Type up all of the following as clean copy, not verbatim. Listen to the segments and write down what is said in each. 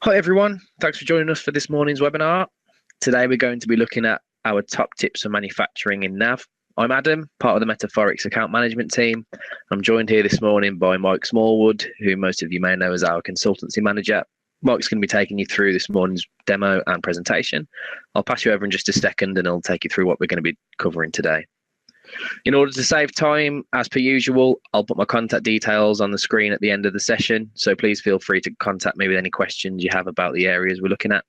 Hi everyone, thanks for joining us for this morning's webinar. Today we're going to be looking at our top tips for manufacturing in NAV. I'm Adam, part of the Metaphorix account management team. I'm joined here this morning by Mike Smallwood, who most of you may know as our consultancy manager. Mike's going to be taking you through this morning's demo and presentation. I'll pass you over in just a second and I'll take you through what we're going to be covering today. In order to save time, as per usual, I'll put my contact details on the screen at the end of the session, so please feel free to contact me with any questions you have about the areas we're looking at.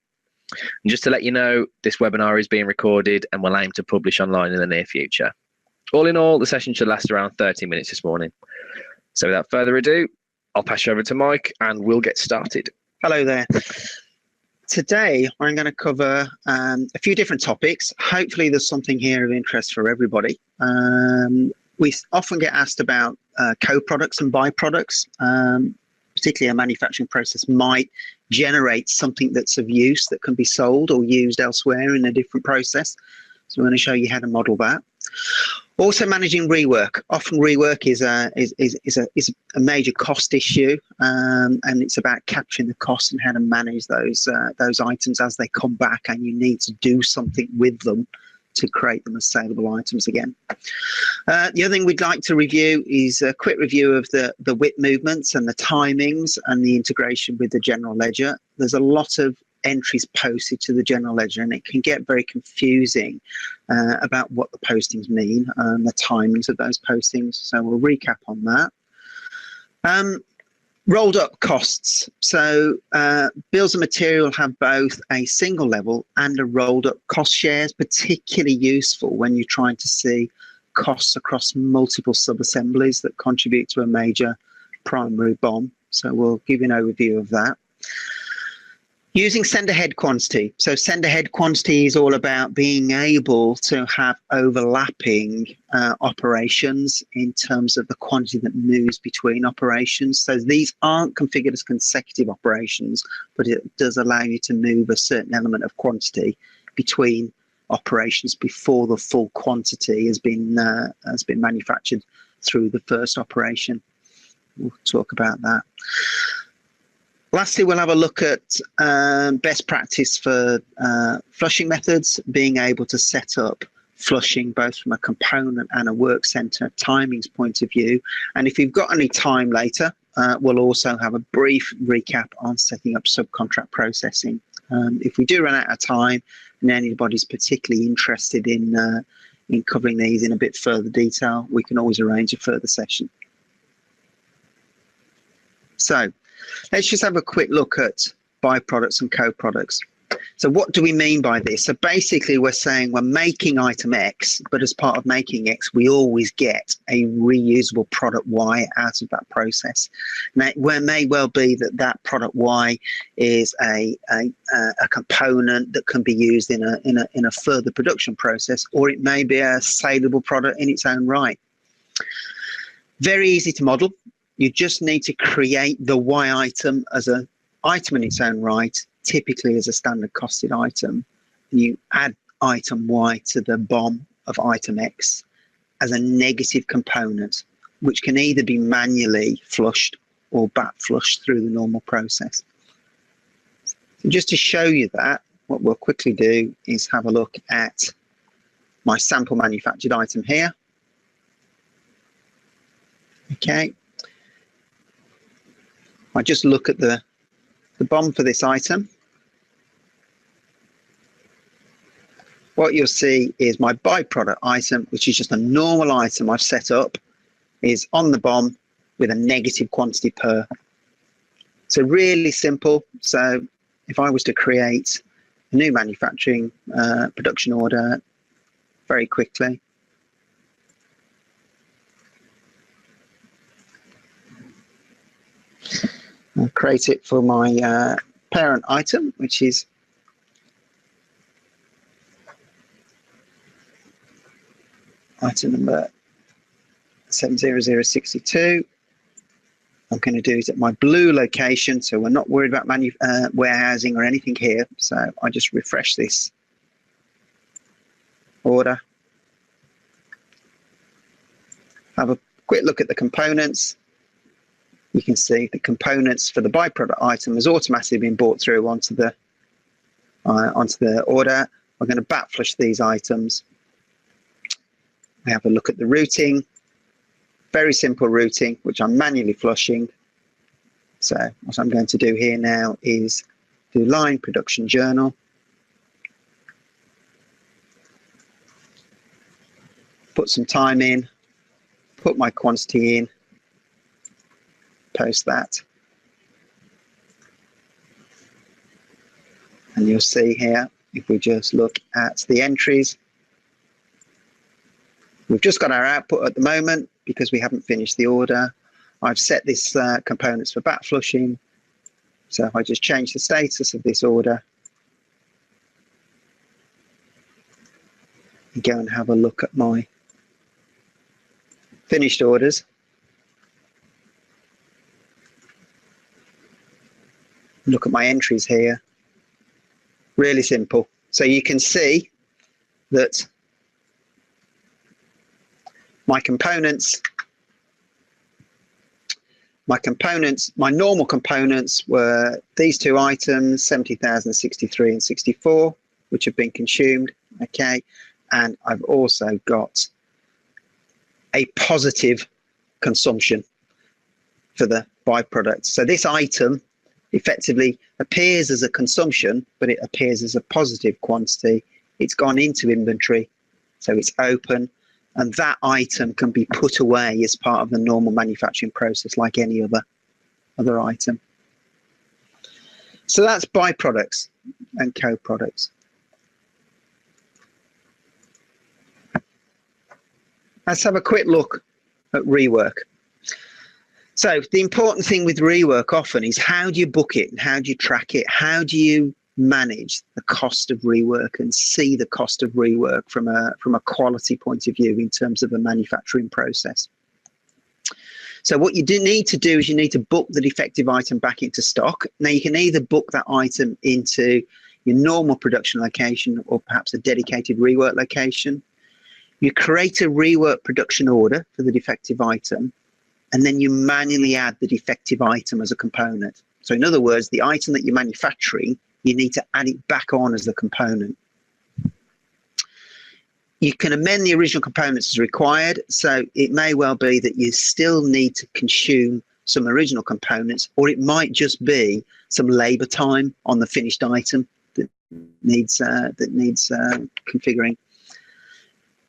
And just to let you know, this webinar is being recorded and will aim to publish online in the near future. All in all, the session should last around 30 minutes this morning. So without further ado, I'll pass you over to Mike and we'll get started. Hello there. Today, I'm going to cover a few different topics. Hopefully, there's something here of interest for everybody. We often get asked about co-products and byproducts. Particularly, a manufacturing process might generate something that's of use that can be sold or used elsewhere in a different process. So, I'm going to show you how to model that. Also, managing rework. Often, rework is a major cost issue, and it's about capturing the cost and how to manage those items as they come back, and you need to do something with them to create them as saleable items again. The other thing we'd like to review is a quick review of the WIP movements and the timings and the integration with the general ledger. There's a lot of entries posted to the general ledger, and it can get very confusing about what the postings mean and the timings of those postings. So we'll recap on that. Rolled up costs. So bills of material have both a single level and a rolled up cost shares, particularly useful when you're trying to see costs across multiple sub-assemblies that contribute to a major primary BOM. So we'll give you an overview of that. Using sender head quantity. So sender head quantity is all about being able to have overlapping operations in terms of the quantity that moves between operations. So these aren't configured as consecutive operations, but it does allow you to move a certain element of quantity between operations before the full quantity has been manufactured through the first operation. We'll talk about that. Lastly, we'll have a look at best practice for flushing methods, being able to set up flushing both from a component and a work center timings point of view. And if you've got any time later, we'll also have a brief recap on setting up subcontract processing. If we do run out of time and anybody's particularly interested in covering these in a bit further detail, we can always arrange a further session. So, let's just have a quick look at byproducts and co-products. So what do we mean by this? So basically we're saying we're making item X, but as part of making X, we always get a reusable product Y out of that process. Now, it may well be that that product Y is a component that can be used in a further production process, or it may be a saleable product in its own right. Very easy to model. You just need to create the Y item as an item in its own right, typically as a standard costed item. And you add item Y to the BOM of item X as a negative component, which can either be manually flushed or back flushed through the normal process. So just to show you that, what we'll quickly do is have a look at my sample manufactured item here. Okay. I just look at the BOM for this item. What you'll see is my byproduct item, which is just a normal item I've set up, is on the BOM with a negative quantity per. So really simple. So if I was to create a new manufacturing production order very quickly, I'll create it for my parent item, which is item number 70062. I'm going to do it at my blue location, so we're not worried about warehousing or anything here. So I just refresh this order. Have a quick look at the components. you can see the components for the byproduct item has automatically been brought through onto the order. I'm going to backflush these items. We have a look at the routing. Very simple routing, which I'm manually flushing. So what I'm going to do here now is do line production journal. Put some time in, put my quantity in, post that. And you'll see here, if we just look at the entries, we've just got our output at the moment because we haven't finished the order. I've set this components for backflushing. So if I just change the status of this order, and go and have a look at my finished orders. Look at my entries here. Really simple. So you can see that my components, my normal components were these two items, 70,000, 63 and 64, which have been consumed. Okay. And I've also got a positive consumption for the byproduct. So this item effectively appears as a consumption, but it appears as a positive quantity. It's gone into inventory, so it's open, and that item can be put away as part of the normal manufacturing process like any other item. So that's byproducts and co-products. Let's have a quick look at rework. So the important thing with rework often is how do you book it and how do you track it? How do you manage the cost of rework and see the cost of rework from a quality point of view in terms of a manufacturing process? So what you do need to do is you need to book the defective item back into stock. Now you can either book that item into your normal production location or perhaps a dedicated rework location. You create a rework production order for the defective item, and then you manually add the defective item as a component. So in other words, the item that you're manufacturing, you need to add it back on as a component. You can amend the original components as required. So it may well be that you still need to consume some original components, or it might just be some labor time on the finished item that needs configuring.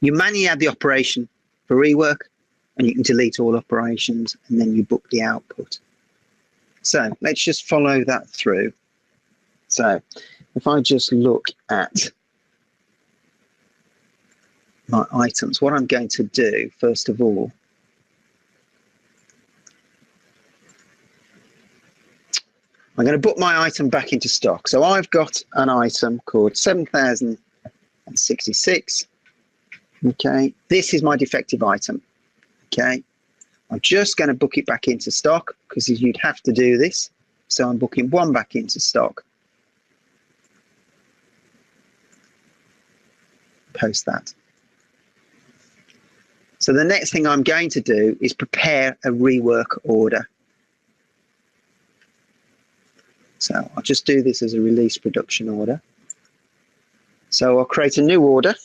You manually add the operation for rework, and you can delete all operations, and then you book the output. So let's just follow that through. So if I just look at my items, what I'm going to do, first of all, I'm going to book my item back into stock. So I've got an item called 7,066. Okay, this is my defective item. Okay, I'm just going to book it back into stock because you'd have to do this. So I'm booking one back into stock. Post that. So the next thing I'm going to do is prepare a rework order. So I'll just do this as a release production order. So I'll create a new order.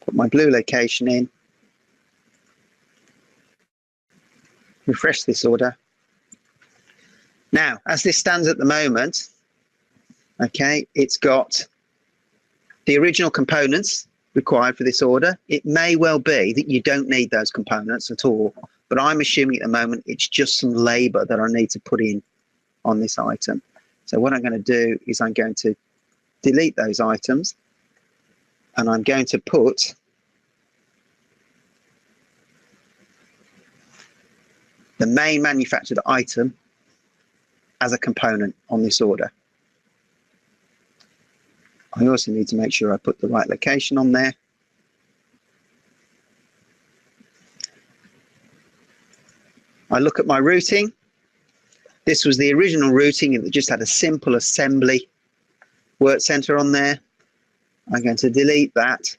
Put my blue location in, refresh this order. Now, as this stands at the moment, okay, it's got the original components required for this order. It may well be that you don't need those components at all, but I'm assuming at the moment it's just some labor that I need to put in on this item. So what I'm going to do is I'm going to delete those items, and I'm going to put the main manufactured item as a component on this order. I also need to make sure I put the right location on there. I look at my routing. This was the original routing. It just had a simple assembly work center on there. I'm going to delete that.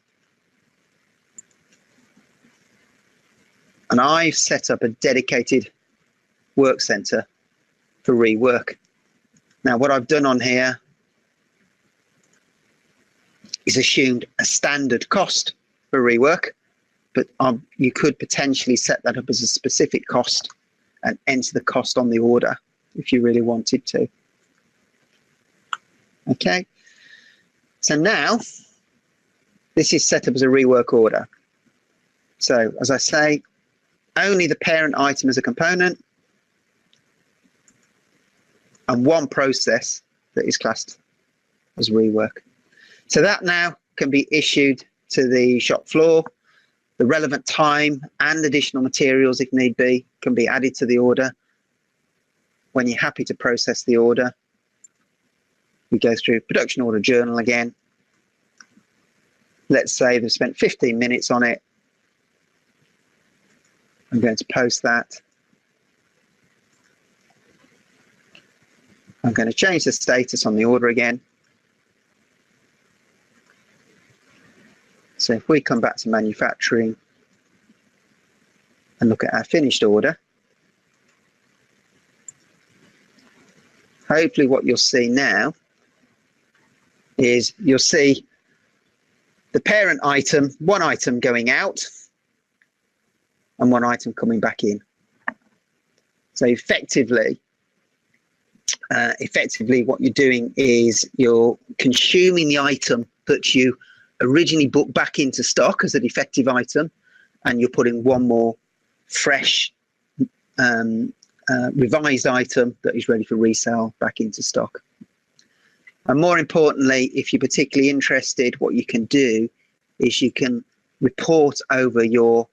And I've set up a dedicated work center for Rework. Now, what I've done on here is assumed a standard cost for Rework, but you could potentially set that up as a specific cost and enter the cost on the order if you really wanted to. Okay, so now this is set up as a Rework order. So as I say, only the parent item as a component and one process that is classed as Rework. So that now can be issued to the shop floor. The relevant time and additional materials, if need be, can be added to the order. When you're happy to process the order, we go through production order journal again. Let's say they've spent 15 minutes on it. I'm going to post that. I'm going to change the status on the order again. So if we come back to manufacturing and look at our finished order, hopefully what you'll see now is you'll see the parent item, one item going out and one item coming back in. So effectively what you're doing is you're consuming the item that you originally booked back into stock as a defective item, and you're putting one more fresh revised item that is ready for resale back into stock. And more importantly, if you're particularly interested, what you can do is you can report over your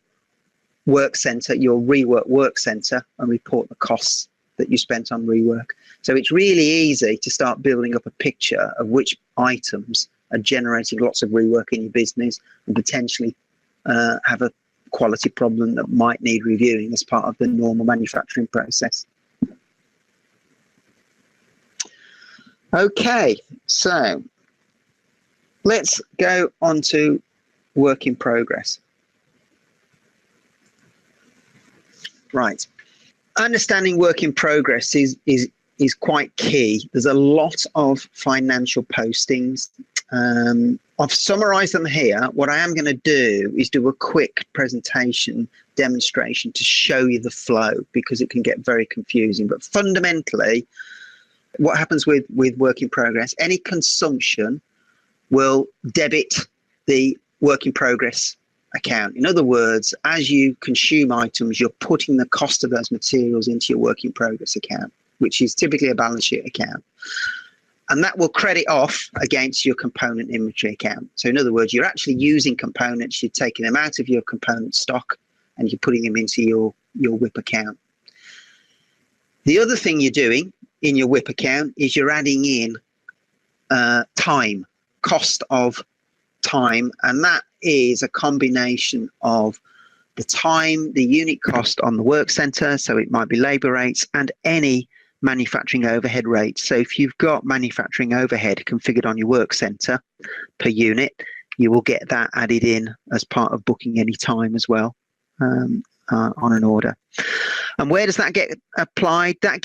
work center, your Rework work center, and report the costs that you spent on Rework. So it's really easy to start building up a picture of which items are generating lots of rework in your business and potentially have a quality problem that might need reviewing as part of the normal manufacturing process. Okay, so let's go on to work in progress. Right, understanding work in progress is quite key. There's a lot of financial postings. I've summarized them here. What I am going to do is do a quick presentation demonstration to show you the flow, because it can get very confusing. But fundamentally, what happens with work in progress, any consumption will debit the work in progress account. In other words, as you consume items, you're putting the cost of those materials into your work in progress account, which is typically a balance sheet account. And that will credit off against your component inventory account. So in other words, you're actually using components, you're taking them out of your component stock and you're putting them into your WIP account. The other thing you're doing in your WIP account is you're adding in time, cost of time, and that is a combination of the time, the unit cost on the work center, so it might be labor rates, and any manufacturing overhead rates. So if you've got manufacturing overhead configured on your work center per unit, you will get that added in as part of booking any time as well on an order. And where does that get applied? That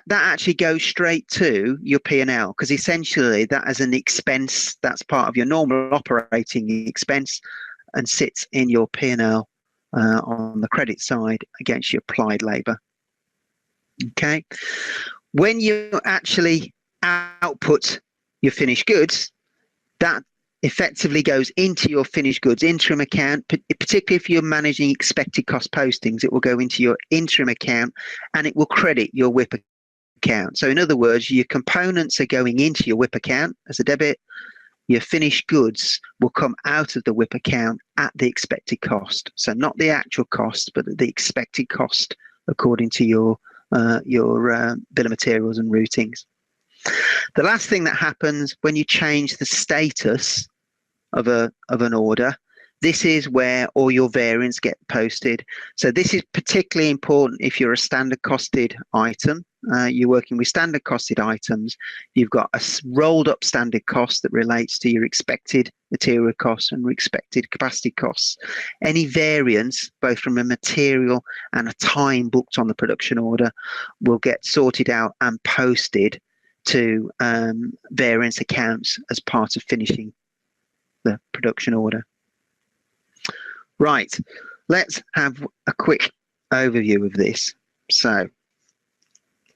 actually goes straight to your P&L, because essentially that is an expense that's part of your normal operating expense and sits in your P&L on the credit side against your applied labor. Okay, when you actually output your finished goods, that effectively goes into your finished goods interim account, particularly if you're managing expected cost postings. It will go into your interim account and it will credit your WIP account. So in other words, your components are going into your WIP account as a debit. Your finished goods will come out of the WIP account at the expected cost. So not the actual cost, but the expected cost according to your bill of materials and routings. The last thing that happens when you change the status of an order, this is where all your variants get posted. So this is particularly important if you're a standard costed item. You're working with standard costed items. You've got a rolled up standard cost that relates to your expected material costs and expected capacity costs. Any variance, both from a material and a time booked on the production order, will get sorted out and posted to variance accounts as part of finishing the production order. Right, let's have a quick overview of this. So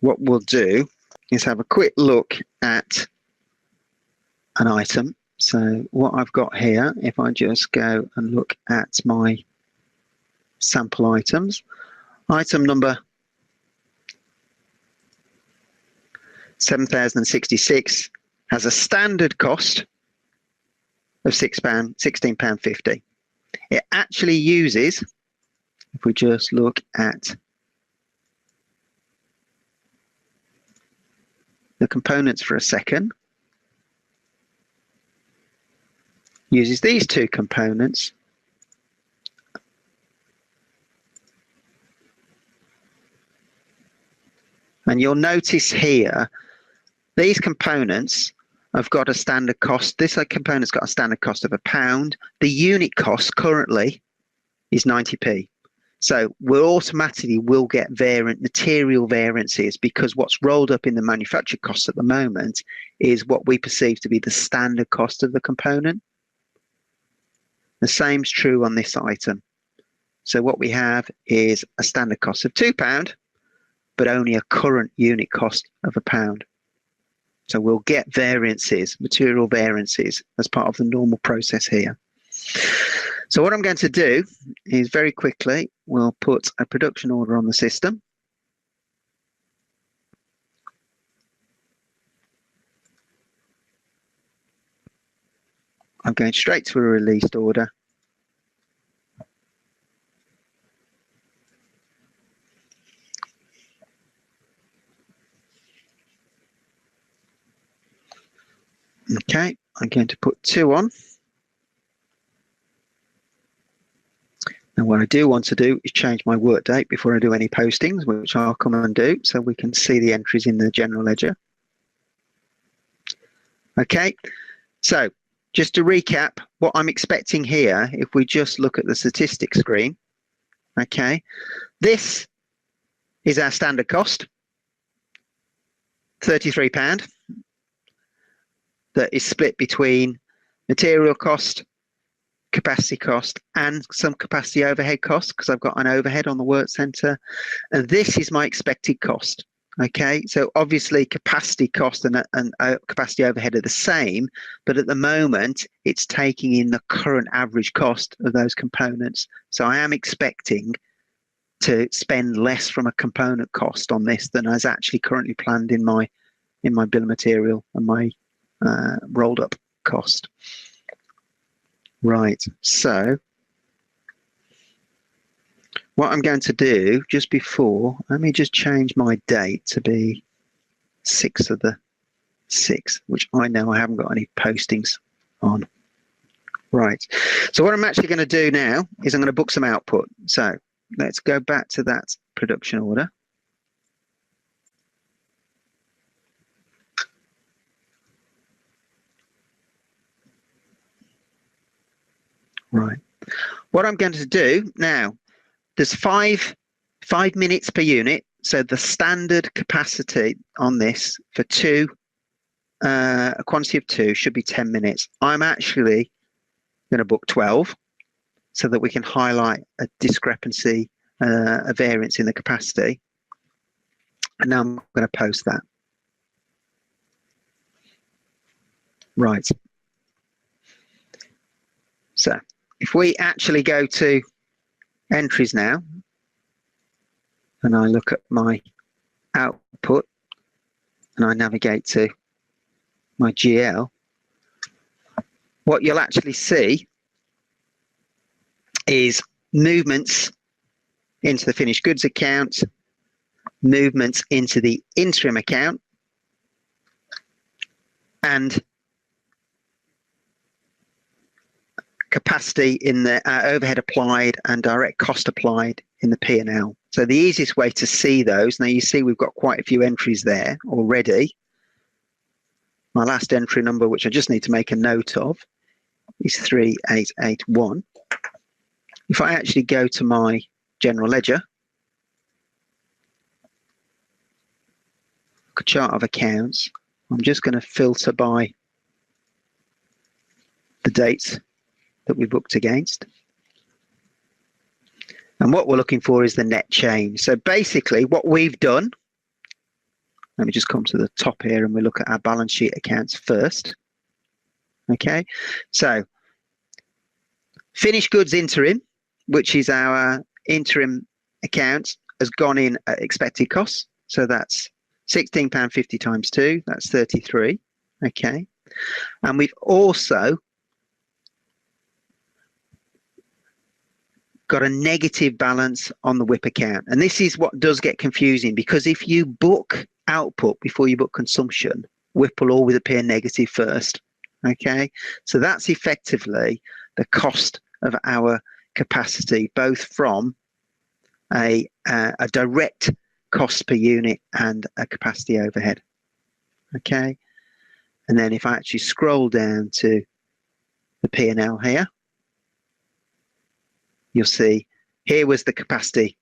what we'll do is have a quick look at an item. So what I've got here, if I just go and look at my sample items, item number 7,066 has a standard cost of £16.50. It actually uses, if we just look at the components for a second, uses these two components. And you'll notice here, these components have got a standard cost. This component's got a standard cost of £1. The unit cost currently is 90p. So we automatically will get material variances, because what's rolled up in the manufactured costs at the moment is what we perceive to be the standard cost of the component. The same's true on this item. So what we have is a standard cost of £2, but only a current unit cost of £1. So we'll get variances, material variances, as part of the normal process here. So what I'm going to do is very quickly, we'll put a production order on the system. I'm going straight to a released order. Okay, I'm going to put 2 on. And what I do want to do is change my work date before I do any postings, which I'll come and do so we can see the entries in the general ledger. Okay, so just to recap what I'm expecting here, if we just look at the statistics screen, okay, this is our standard cost, £33. That is split between material cost, capacity cost, and some capacity overhead costs, because I've got an overhead on the work center. And this is my expected cost. Okay, so obviously capacity cost and capacity overhead are the same, but at the moment it's taking in the current average cost of those components. So I am expecting to spend less from a component cost on this than is actually currently planned in my bill of material and my rolled up cost. Right, so what I'm going to do just before, let me just change my date to be 6th of the 6th, which I know I haven't got any postings on. Right, so what I'm actually going to do now is I'm going to book some output. So let's go back to that production order. Right, what I'm going to do now, there's five minutes per unit. So the standard capacity on this for a quantity of 2 should be 10 minutes. I'm actually going to book 12 so that we can highlight a discrepancy, a variance in the capacity. And now I'm going to post that. Right. So if we actually go to entries now, and I look at my output, and I navigate to my GL, what you'll actually see is movements into the finished goods account, movements into the interim account, and capacity in the overhead applied and direct cost applied in the P&L. So the easiest way to see those, now you see we've got quite a few entries there already. My last entry number, which I just need to make a note of, is 3881. If I actually go to my general ledger, chart of accounts, I'm just going to filter by the dates that we booked against. And what we're looking for is the net change. So basically what we've done, let me just come to the top here and we look at our balance sheet accounts first. Okay, so finished goods interim, which is our interim account, has gone in at expected costs. So that's £16.50 times 2, that's 33. Okay, and we've also got a negative balance on the WIP account. And this is what does get confusing, because if you book output before you book consumption, WIP will always appear negative first. Okay, so that's effectively the cost of our capacity, both from a direct cost per unit and a capacity overhead. Okay, and then if I actually scroll down to the P&L here, you'll see here was the capacity.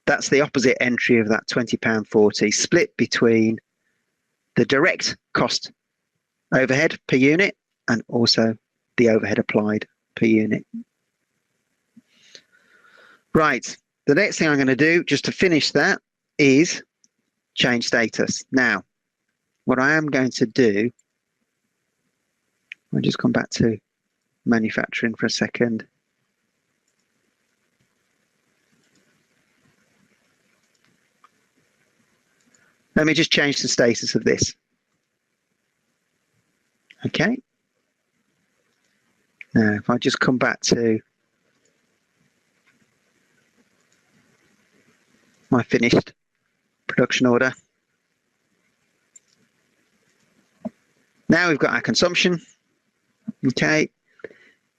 That's the opposite entry of that £20.40, split between the direct cost overhead per unit and also the overhead applied per unit. Right, the next thing I'm going to do just to finish that is change status. Now, what I am going to do, I'll just come back to manufacturing for a second. Let me just change the status of this. Okay. Now, if I just come back to my finished production order. Now we've got our consumption. Okay.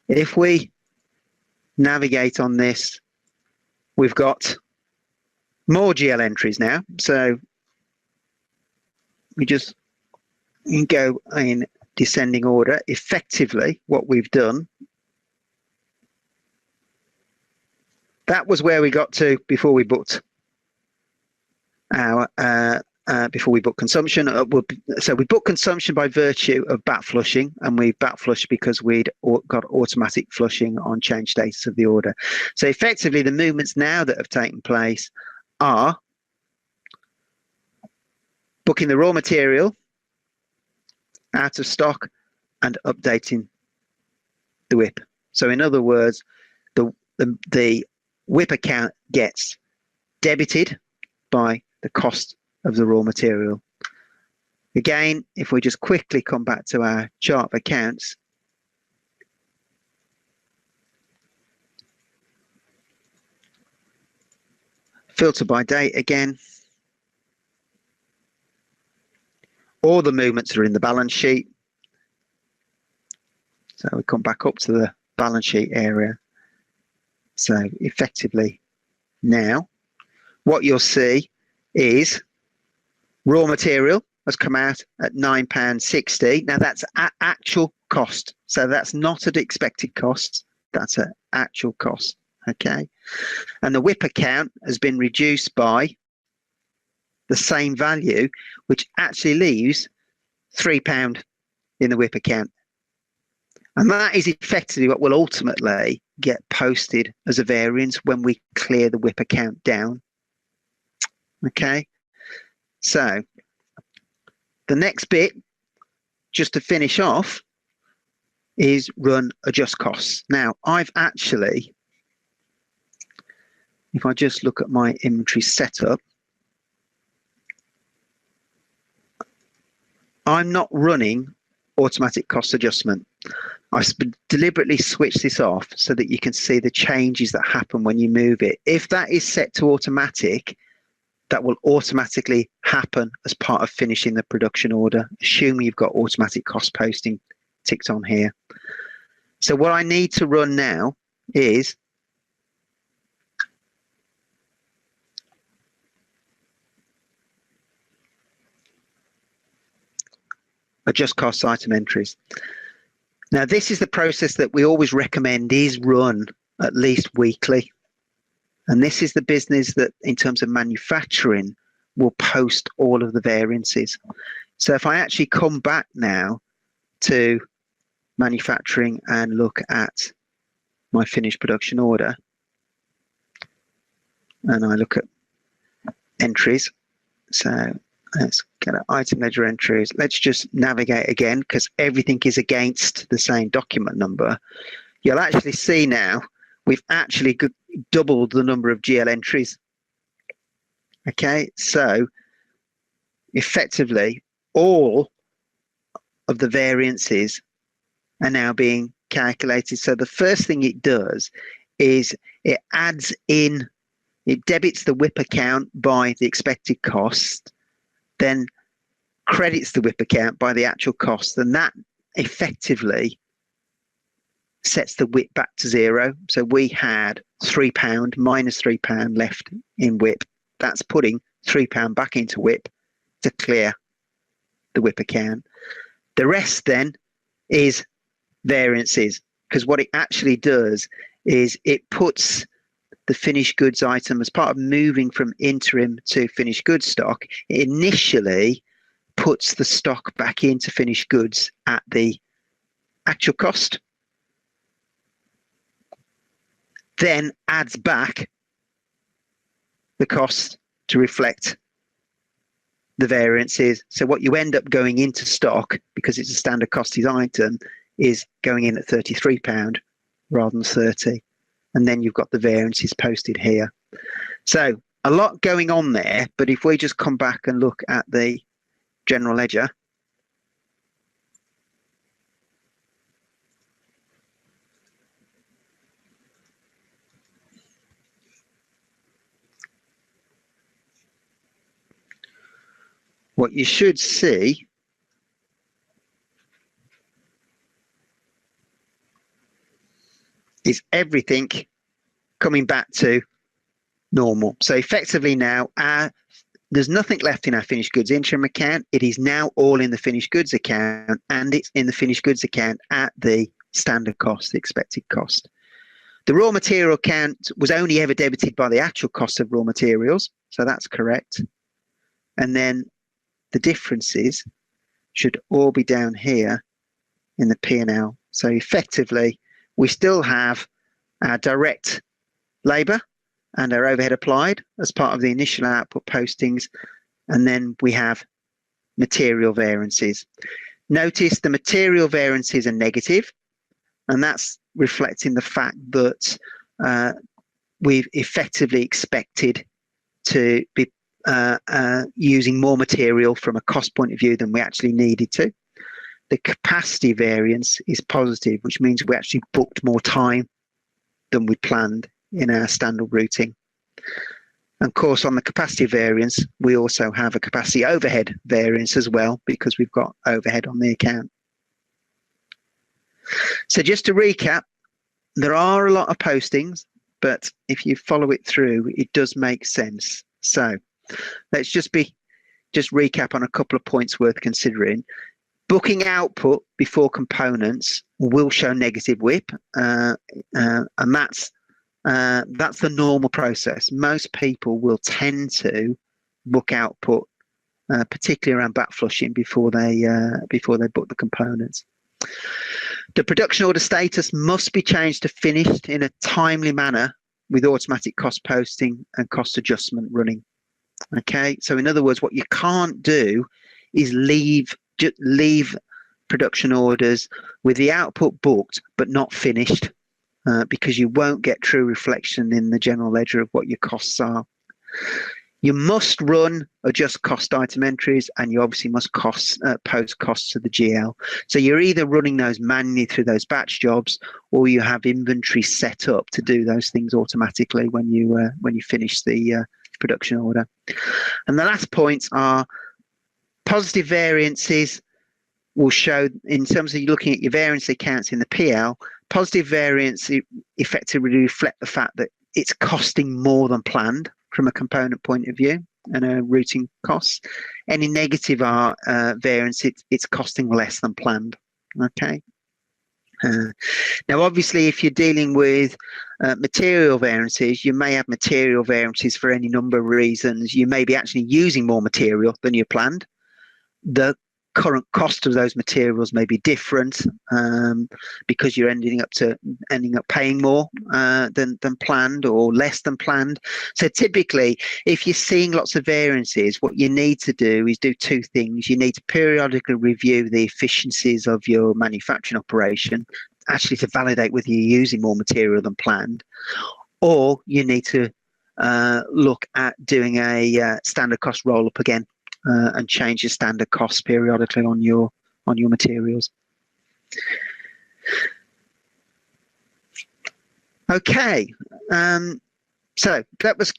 If we navigate on this, we've got more GL entries now. So we just go in descending order. Effectively, what we've done, that was where we got to before we booked our consumption. So we booked consumption by virtue of backflushing, and we backflushed because we'd got automatic flushing on change status of the order. So effectively, the movements now that have taken place are booking the raw material out of stock and updating the WIP. So in other words, the WIP account gets debited by the cost of the raw material. Again, if we just quickly come back to our chart of accounts, filter by date again, all the movements are in the balance sheet. So we come back up to the balance sheet area. So effectively now, what you'll see is raw material has come out at £9.60. Now that's at actual cost. So that's not at expected cost. That's at actual cost. Okay. And the WIP account has been reduced by the same value, which actually leaves £3 in the WIP account. And that is effectively what will ultimately get posted as a variance when we clear the WIP account down. Okay, so the next bit, just to finish off, is run adjust costs. Now, I've actually, if I just look at my inventory setup, I'm not running automatic cost adjustment. I deliberately switched this off so that you can see the changes that happen when you move it. If that is set to automatic, that will automatically happen as part of finishing the production order, assuming you've got automatic cost posting ticked on here. So what I need to run now is adjust cost item entries. Now, this is the process that we always recommend is run at least weekly. And this is the business that, in terms of manufacturing, will post all of the variances. So if I actually come back now to manufacturing and look at my finished production order, and I look at entries, so let's get an item ledger entries. Let's just navigate again because everything is against the same document number. You'll actually see now we've actually doubled the number of GL entries. Okay, so effectively all of the variances are now being calculated. So the first thing it does is it adds in, it debits the WIP account by the expected cost, then credits the WIP account by the actual cost, and that effectively sets the WIP back to zero. So we had £3 minus £3 left in WIP. That's putting £3 back into WIP to clear the WIP account. The rest then is variances, because what it actually does is it puts the finished goods item as part of moving from interim to finished goods stock. It initially puts the stock back into finished goods at the actual cost, then adds back the cost to reflect the variances. So what you end up going into stock, because it's a standard costed item, is going in at £33 rather than 30, and then you've got the variances posted here. So a lot going on there, but if we just come back and look at the general ledger, what you should see is everything coming back to normal. So effectively now, there's nothing left in our finished goods interim account. It is now all in the finished goods account, and it's in the finished goods account at the standard cost, the expected cost. The raw material account was only ever debited by the actual cost of raw materials, so that's correct. And then the differences should all be down here in the P&L. So effectively, we still have our direct labour and our overhead applied as part of the initial output postings, and then we have material variances. Notice the material variances are negative, and that's reflecting the fact that we've effectively expected to be using more material from a cost point of view than we actually needed to. The capacity variance is positive, which means we actually booked more time than we planned in our standard routing. And of course, on the capacity variance, we also have a capacity overhead variance as well, because we've got overhead on the account. So just to recap, there are a lot of postings, but if you follow it through, it does make sense. So let's just recap on a couple of points worth considering. Booking output before components will show negative WIP, and that's the normal process. Most people will tend to book output, particularly around backflushing, before they book the components. The production order status must be changed to finished in a timely manner with automatic cost posting and cost adjustment running. Okay, so in other words, what you can't do is leave production orders with the output booked but not finished, because you won't get true reflection in the general ledger of what your costs are. You must run adjust cost item entries, and you obviously must post costs to the GL. So you're either running those manually through those batch jobs, or you have inventory set up to do those things automatically when you finish the production order. And the last points are positive variances will show, in terms of looking at your variance accounts in the PL, positive variance effectively reflect the fact that it's costing more than planned from a component point of view and a routing costs. Any negative variance, it's costing less than planned. Okay. Now, obviously, if you're dealing with material variances, you may have material variances for any number of reasons. You may be actually using more material than you planned. The current cost of those materials may be different because you're ending up paying more than planned or less than planned. So typically, if you're seeing lots of variances, what you need to do is do two things. You need to periodically review the efficiencies of your manufacturing operation, actually to validate whether you're using more material than planned, or you need to look at doing a standard cost roll up again. And change your standard costs periodically on your materials. Okay, so that was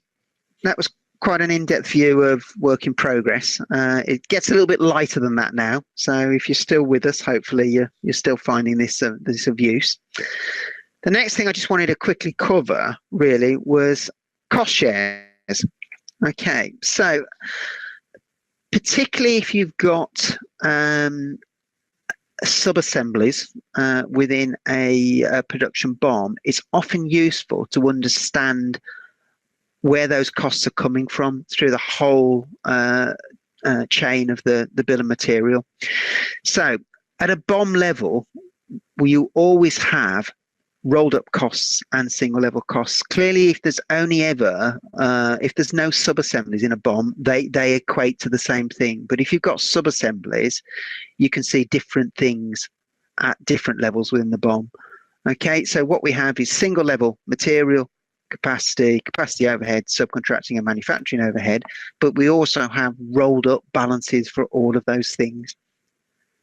quite an in-depth view of work in progress. It gets a little bit lighter than that now. So if you're still with us, hopefully you're still finding this of use. The next thing I just wanted to quickly cover really was cost shares. Okay, so particularly if you've got sub-assemblies within a production BOM, it's often useful to understand where those costs are coming from through the whole chain of the bill of material. So at a BOM level, you always have rolled up costs and single level costs. Clearly, if there's only ever, if there's no sub-assemblies in a BOM, they equate to the same thing. But if you've got sub-assemblies, you can see different things at different levels within the BOM. Okay, so what we have is single level material, capacity overhead, subcontracting and manufacturing overhead, but we also have rolled up balances for all of those things.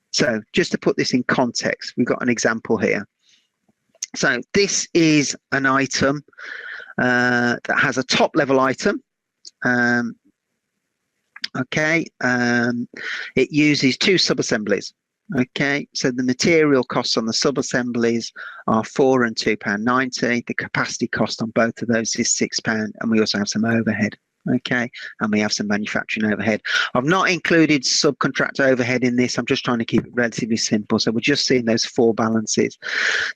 So just to put this in context, we've got an example here. So this is an item that has a top level item. It uses two sub-assemblies. Okay, so the material costs on the sub-assemblies are £4 and £2.90. The capacity cost on both of those is £6, and we also have some overhead. Okay, and we have some manufacturing overhead. I've not included subcontract overhead in this. I'm just trying to keep it relatively simple. So we're just seeing those four balances.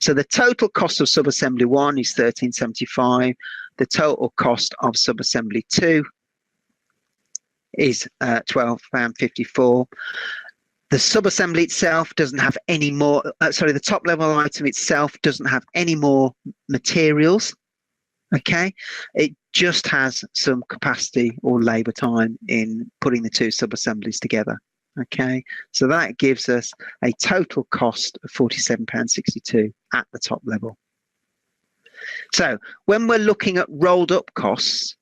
So the total cost of subassembly 1 is £13.75. The total cost of subassembly 2 is £12.54. The subassembly itself doesn't have any more, the top level item itself doesn't have any more materials. Okay, it just has some capacity or labour time in putting the two sub-assemblies together. Okay, so that gives us a total cost of £47.62 at the top level. So when we're looking at rolled up costs,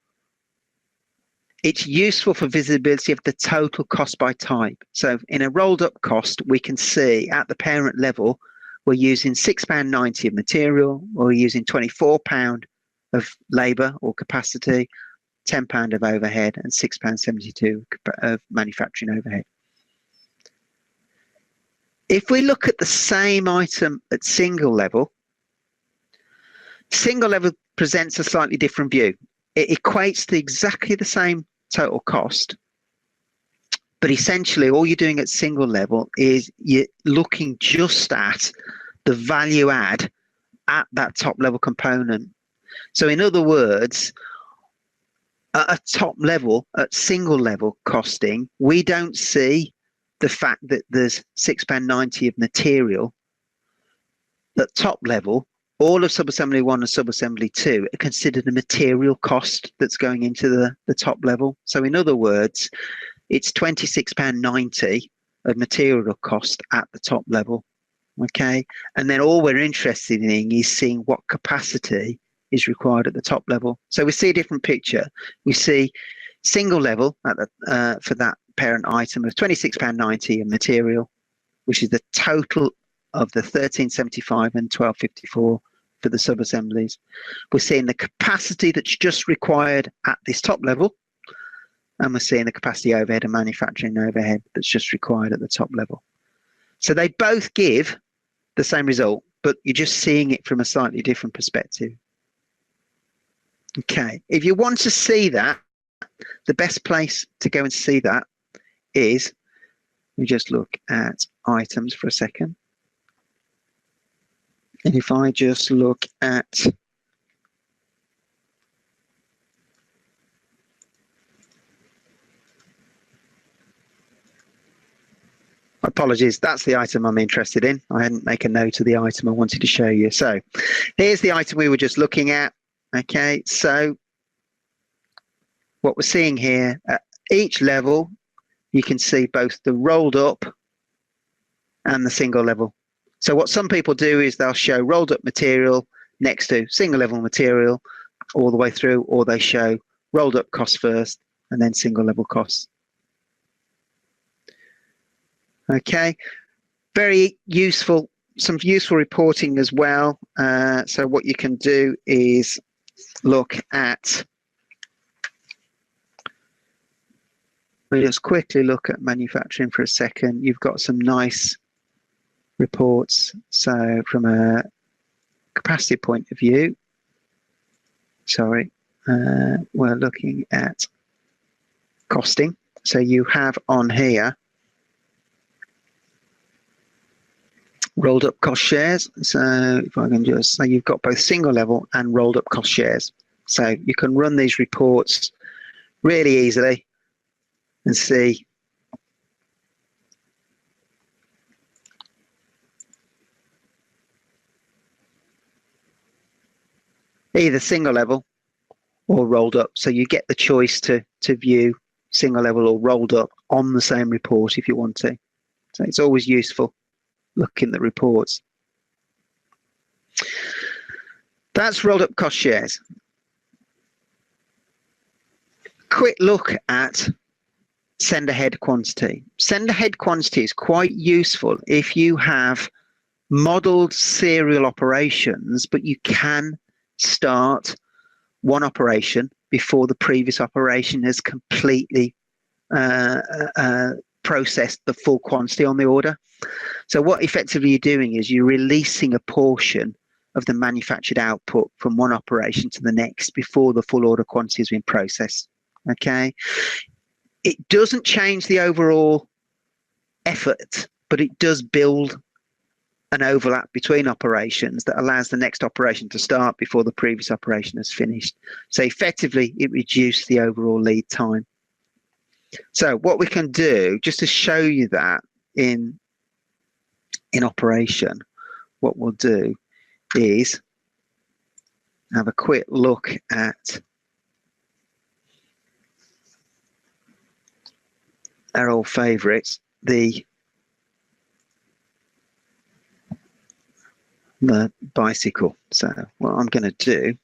it's useful for visibility of the total cost by type. So in a rolled up cost, we can see at the parent level, we're using £6.90 of material, or we're using £24 of labour or capacity, £10 of overhead, and £6.72 of manufacturing overhead. If we look at the same item at single level presents a slightly different view. It equates to exactly the same total cost, but essentially all you're doing at single level is you're looking just at the value add at that top level component. So in other words, at a top level, at single level costing, we don't see the fact that there's £6.90 of material. At top level, all of subassembly 1 and subassembly 2 are considered a material cost that's going into the top level. So in other words, it's £26.90 of material cost at the top level. Okay, and then all we're interested in is seeing what capacity is required at the top level. So we see a different picture. We see single level at the, for that parent item of £26.90 of material, which is the total of the £13.75 and £12.54 for the sub-assemblies. We're seeing the capacity that's just required at this top level, and we're seeing the capacity overhead and manufacturing overhead that's just required at the top level. So they both give the same result, but you're just seeing it from a slightly different perspective. Okay, if you want to see that, the best place to go and see that is, we just look at items for a second. And if I just look at apologies, that's the item I'm interested in. I hadn't make a note of the item I wanted to show you. So here's the item we were just looking at. Okay, so what we're seeing here, at each level, you can see both the rolled up and the single level. So what some people do is they'll show rolled up material next to single level material all the way through, or they show rolled up costs first and then single level costs. Okay, very useful, some useful reporting as well. So what you can do is look at, we'll just quickly look at manufacturing for a second. You've got some nice reports. So from a capacity point of view, we're looking at costing. So you have on here rolled up cost shares. So if I can just say, you've got both single level and rolled up cost shares. So you can run these reports really easily and see either single level or rolled up. So you get the choice to view single level or rolled up on the same report if you want to. So it's always useful looking at the reports. That's rolled up cost shares. Quick look at send ahead quantity. Send ahead quantity is quite useful if you have modeled serial operations, but you can start one operation before the previous operation has completely processed the full quantity on the order. So what effectively you're doing is you're releasing a portion of the manufactured output from one operation to the next before the full order quantity has been processed. Okay, it doesn't change the overall effort, but it does build an overlap between operations that allows the next operation to start before the previous operation has finished. So effectively, it reduces the overall lead time. So what we can do, just to show you that in operation, what we'll do is have a quick look at our old favourites, the bicycle. So what I'm going to do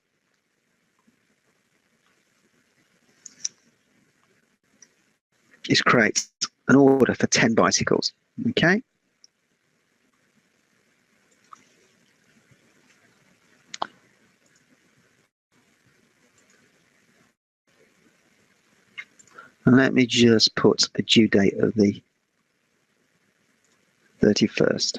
is create an order for 10 bicycles. Okay. And let me just put a due date of the 31st.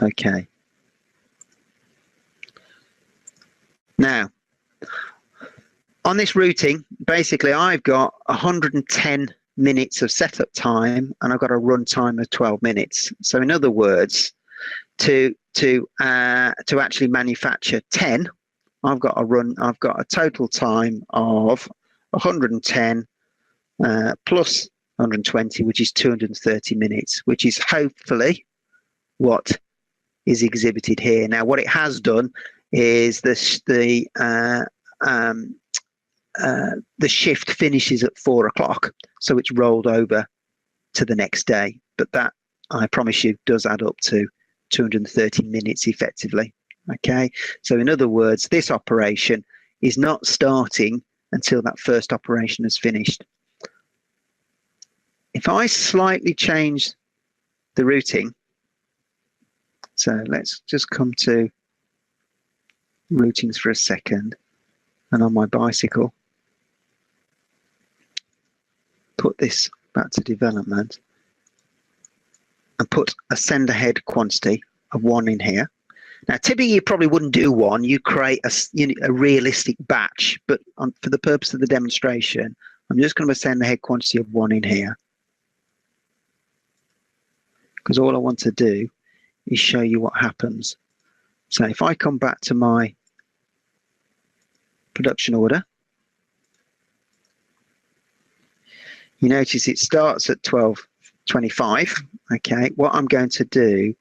Okay. Now, on this routing, basically I've got 110 minutes of setup time and I've got a run time of 12 minutes. So in other words, to actually manufacture 10, I've got a total time of 110 plus 120, which is 230 minutes, which is hopefully what is exhibited here. Now, what it has done is the shift finishes at 4 o'clock, so it's rolled over to the next day. But that, I promise you, does add up to 230 minutes effectively. Okay, so in other words, this operation is not starting until that first operation is finished. If I slightly change the routing, so let's just come to routings for a second, and on my bicycle, put this back to development. and put a send ahead quantity of 1 in here. Now, typically you probably wouldn't do 1. You create a realistic batch, but for the purpose of the demonstration, I'm just going to send ahead quantity of 1 in here, because all I want to do is show you what happens. So if I come back to my production order, you notice it starts at 12:25. Okay, what I'm going to do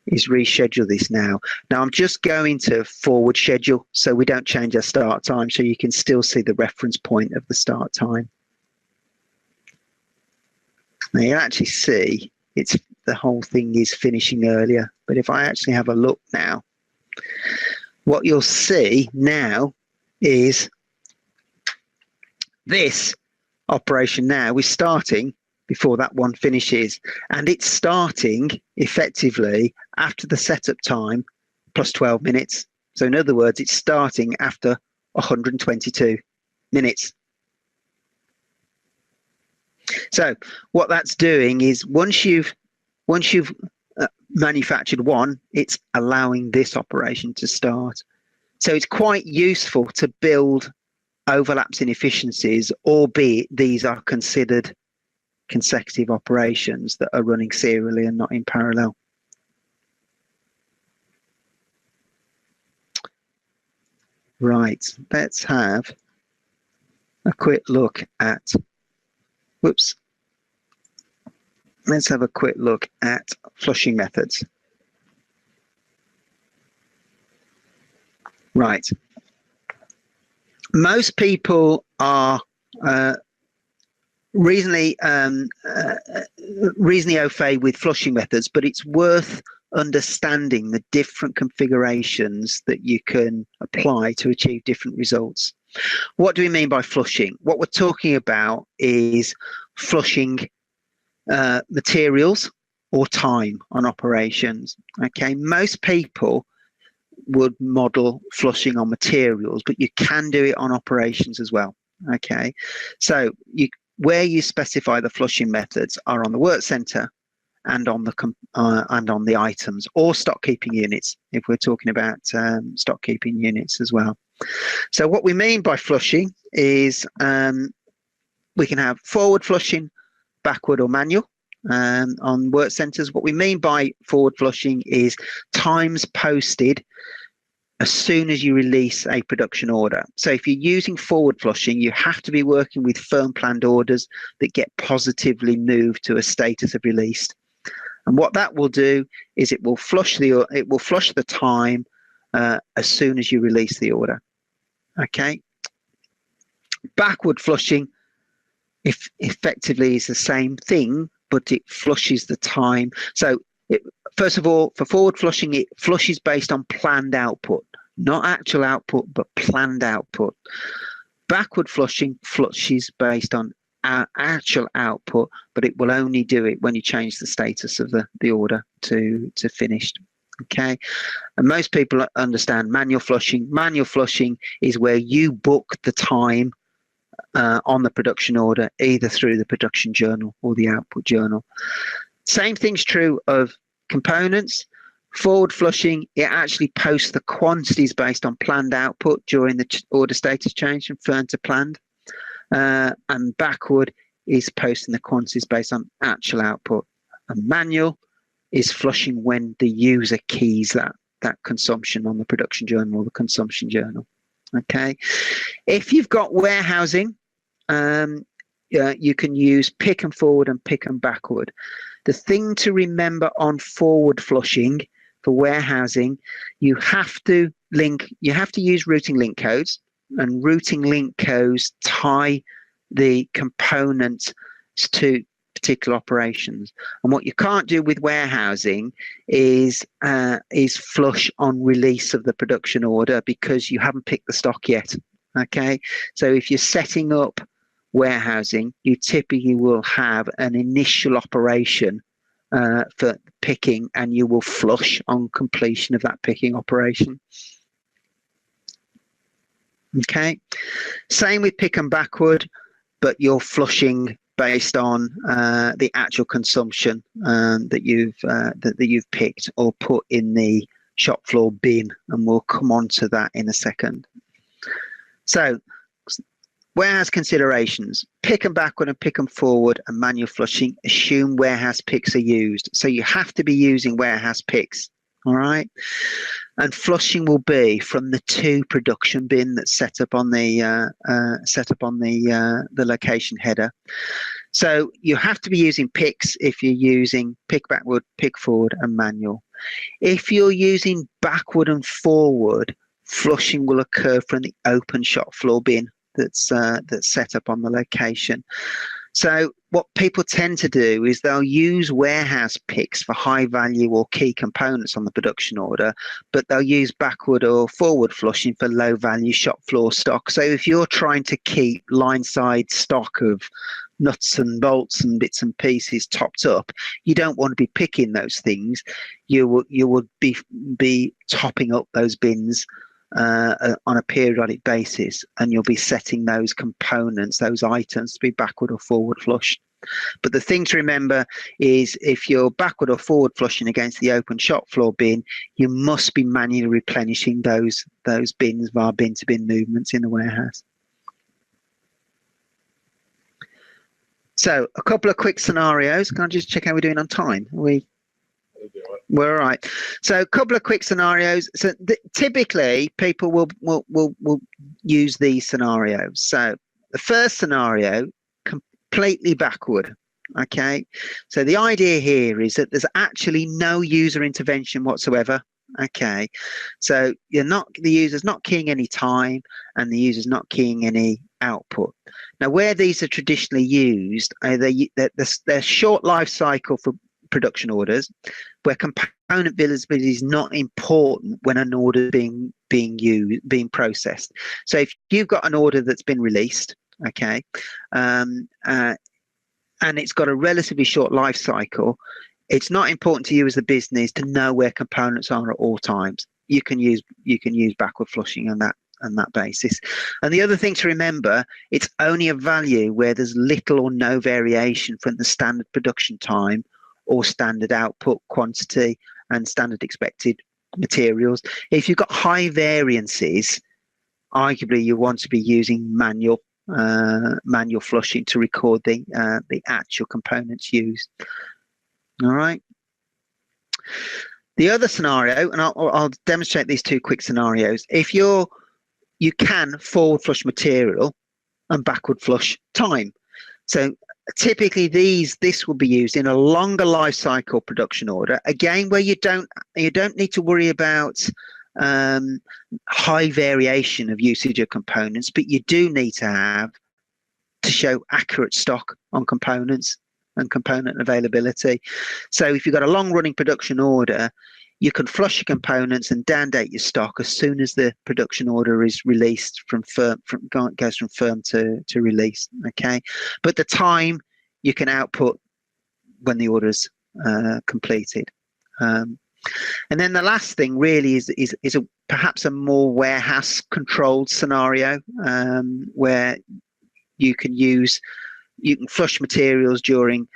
is reschedule this now. Now I'm just going to forward schedule so we don't change our start time, so you can still see the reference point of the start time. Now you actually see the whole thing is finishing earlier, but if I actually have a look now, what you'll see now is this operation now is starting before that one finishes, and it's starting effectively after the setup time plus 12 minutes. So in other words, it's starting after 122 minutes. So what that's doing is once you've manufactured one, it's allowing this operation to start. So it's quite useful to build overlaps in efficiencies, albeit these are considered consecutive operations that are running serially and not in parallel. Right, let's have a quick look at, whoops, let's have a quick look at flushing methods. Right, most people are reasonably au fait with flushing methods, but it's worth understanding the different configurations that you can apply to achieve different results. What do we mean by flushing? What we're talking about is flushing materials or time on operations. Okay, most people would model flushing on materials, but you can do it on operations as well. Okay, so where you specify the flushing methods are on the work center and on the items or stock keeping units, if we're talking about stock keeping units as well. So what we mean by flushing is we can have forward flushing, backward or manual. On work centers, what we mean by forward flushing is times posted as soon as you release a production order. So if you're using forward flushing, you have to be working with firm planned orders that get positively moved to a status of released. And what that will do is it will flush the time as soon as you release the order. Okay. Backward flushing effectively is the same thing, but it flushes the time. So first of all, for forward flushing, it flushes based on planned output, not actual output, but planned output. Backward flushing flushes based on actual output, but it will only do it when you change the status of the order to finished. Okay, and most people understand manual flushing. Manual flushing is where you book the time on the production order, either through the production journal or the output journal. Same thing's true of components. Forward flushing, it actually posts the quantities based on planned output during the order status change from firm to planned. And backward is posting the quantities based on actual output. And manual is flushing when the user keys that consumption on the production journal or the consumption journal. Okay, if you've got warehousing, you can use pick and forward and pick and backward. The thing to remember on forward flushing for warehousing, you have to use routing link codes, and routing link codes tie the components to particular operations. And what you can't do with warehousing is flush on release of the production order because you haven't picked the stock yet. Okay, so if you're setting up warehousing, you typically will have an initial operation for picking, and you will flush on completion of that picking operation. Okay, same with pick and backward, but you're flushing based on the actual consumption that you've picked or put in the shop floor bin, and we'll come on to that in a second. So warehouse considerations: pick them backward and pick them forward, and manual flushing. Assume warehouse picks are used. So you have to be using warehouse picks. All right. And flushing will be from the 2 production bin that's set up on the location header. So you have to be using picks if you're using pick backward, pick forward, and manual. If you're using backward and forward, flushing will occur from the open shop floor bin that's set up on the location. So what people tend to do is they'll use warehouse picks for high value or key components on the production order, but they'll use backward or forward flushing for low value shop floor stock. So if you're trying to keep line side stock of nuts and bolts and bits and pieces topped up, you don't want to be picking those things. You would be topping up those bins on a periodic basis, and you'll be setting those components, those items, to be backward or forward flushed. But the thing to remember is if you're backward or forward flushing against the open shop floor bin, you must be manually replenishing those bins via bin to bin movements in the warehouse. So a couple of quick scenarios. Can I just check how we're doing on time? We're all right. So a couple of quick scenarios. So typically people will use these scenarios. So the first scenario, completely backward. Okay. So the idea here is that there's actually no user intervention whatsoever. Okay. So the user's not keying any time, and the user's not keying any output. Now, where these are traditionally used, they're short life cycle for production orders, where component visibility is not important when an order is being processed. So if you've got an order that's been released, okay, and it's got a relatively short life cycle, it's not important to you as a business to know where components are at all times. You can use backward flushing on that basis. And the other thing to remember, it's only of value where there's little or no variation from the standard production time or standard output quantity and standard expected materials. If you've got high variances, arguably you want to be using manual flushing to record the actual components used. All right. The other scenario, and I'll demonstrate these 2 quick scenarios. If you can forward flush material and backward flush time. So typically this will be used in a longer life cycle production order, again where you don't need to worry about high variation of usage of components, but you do need to show accurate stock on components and component availability. So if you've got a long running production order, you can flush your components and down date your stock as soon as the production order is released goes from firm to release. Okay, but the time you can output when the order's completed. And then the last thing really is perhaps a more warehouse controlled scenario, where you can flush materials during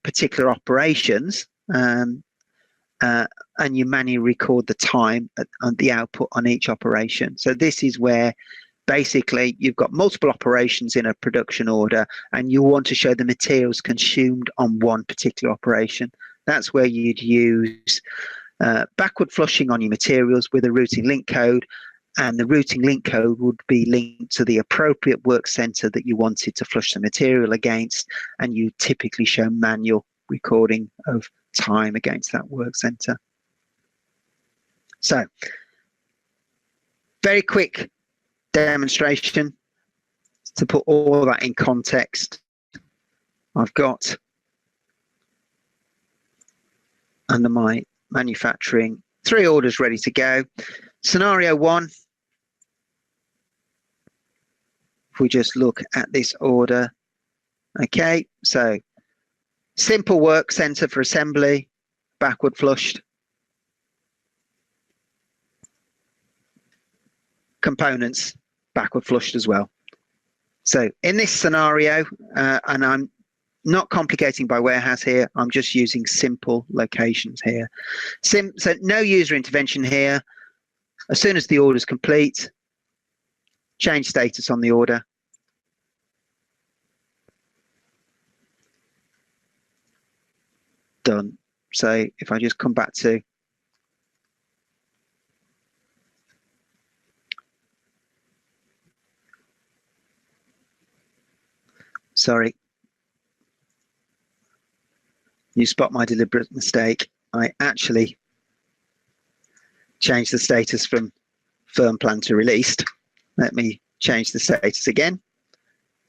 particular operations, and you manually record the time and the output on each operation. So this is where basically you've got multiple operations in a production order, and you want to show the materials consumed on one particular operation. That's where you'd use backward flushing on your materials with a routing link code, and the routing link code would be linked to the appropriate work center that you wanted to flush the material against, and you typically show manual recording of time against that work center. So very quick demonstration to put all that in context. I've got under my manufacturing 3 orders ready to go. Scenario 1, if we just look at this order, okay, so simple work center for assembly, backward flushed. Components backward flushed as well. So in this scenario, and I'm not complicating by warehouse here. I'm just using simple locations here. So no user intervention here. As soon as the order is complete, change status on the order. Done. So if I just come back to sorry, you spot my deliberate mistake. I actually changed the status from firm plan to released. Let me change the status again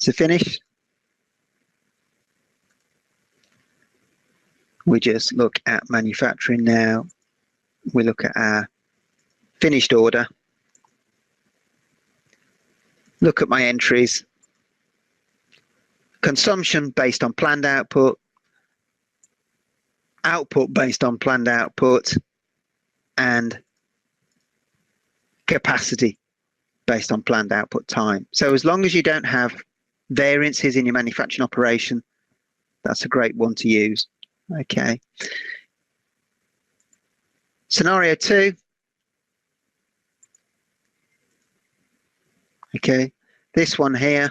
to finish. We just look at manufacturing now. We look at our finished order. Look at my entries. Consumption based on planned output. Output based on planned output. And capacity based on planned output time. So as long as you don't have variances in your manufacturing operation, that's a great one to use. Okay. Scenario 2. Okay. This one here.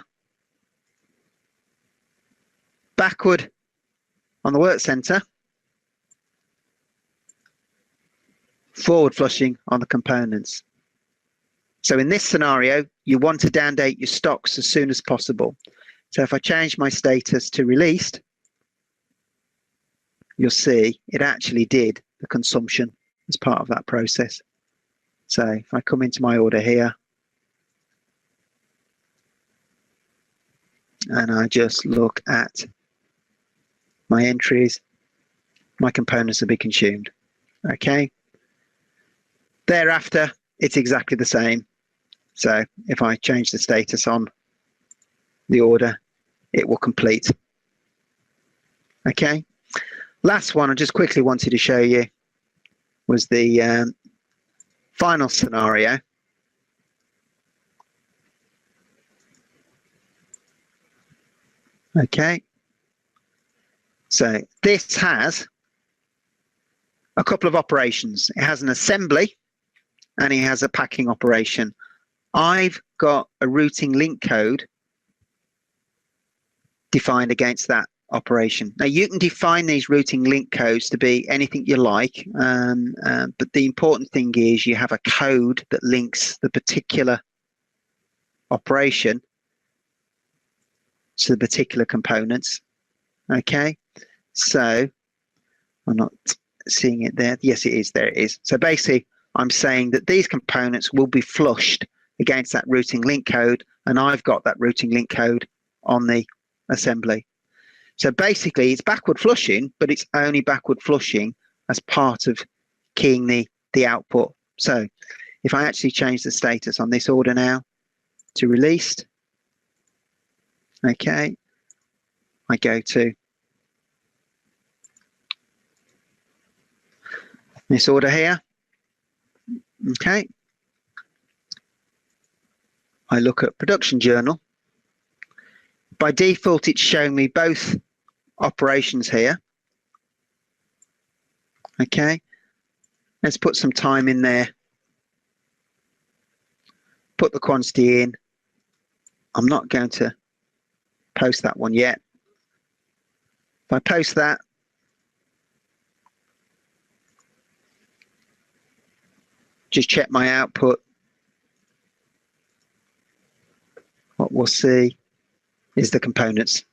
Backward on the work center. Forward flushing on the components. So in this scenario, you want to down-date your stocks as soon as possible. So if I change my status to released, you'll see it actually did the consumption as part of that process. So if I come into my order here and I just look at my entries, my components will be consumed. Okay. Thereafter, it's exactly the same. So if I change the status on the order, it will complete. Okay. Last one I just quickly wanted to show you was the final scenario. Okay. So this has a couple of operations. It has an assembly and it has a packing operation. I've got a routing link code defined against that operation. Now you can define these routing link codes to be anything you like, but the important thing is you have a code that links the particular operation to the particular components. Okay, so I'm not seeing it there. Yes, it is. There it is. So basically, I'm saying that these components will be flushed against that routing link code, and I've got that routing link code on the assembly. So basically, it's backward flushing, but it's only backward flushing as part of keying the output. So if I actually change the status on this order now to released, okay, I go to this order here, okay, I look at production journal. By default, it's showing me both operations here. Okay, let's put some time in there. Put the quantity in. I'm not going to post that one yet. If I post that, just check my output. What we'll see is the components.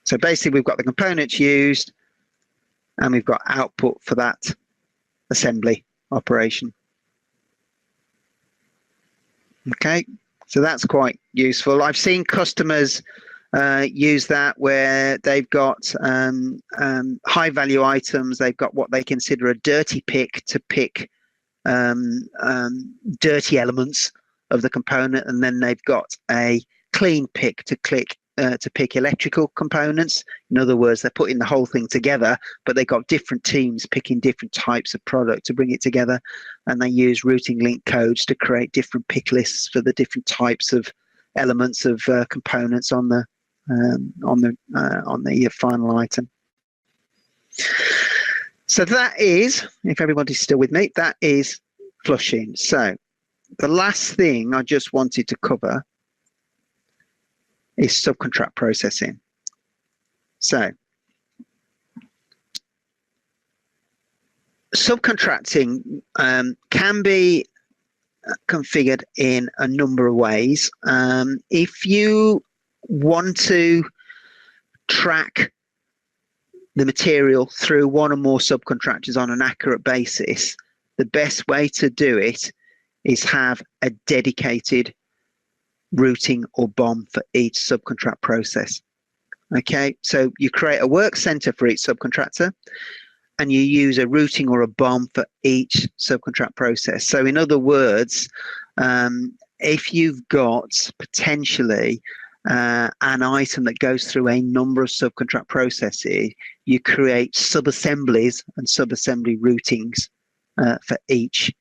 So basically we've got the components used and we've got output for that assembly operation. Okay, so that's quite useful. I've seen customers use that where they've got high value items. They've got what they consider a dirty pick to pick dirty elements of the component, and then they've got a clean pick to pick electrical components. In other words, they're putting the whole thing together, but they've got different teams picking different types of product to bring it together, and they use routing link codes to create different pick lists for the different types of elements of components on the on the final item. So that is, if everybody's still with me, that is flushing. So the last thing I just wanted to cover is subcontract processing. So subcontracting can be configured in a number of ways. If you want to track the material through one or more subcontractors on an accurate basis, the best way to do it is have a dedicated routing or BOM for each subcontract process. Okay, so you create a work center for each subcontractor, and you use a routing or a BOM for each subcontract process. So in other words, if you've got potentially an item that goes through a number of subcontract processes, you create sub-assemblies and sub-assembly routings for each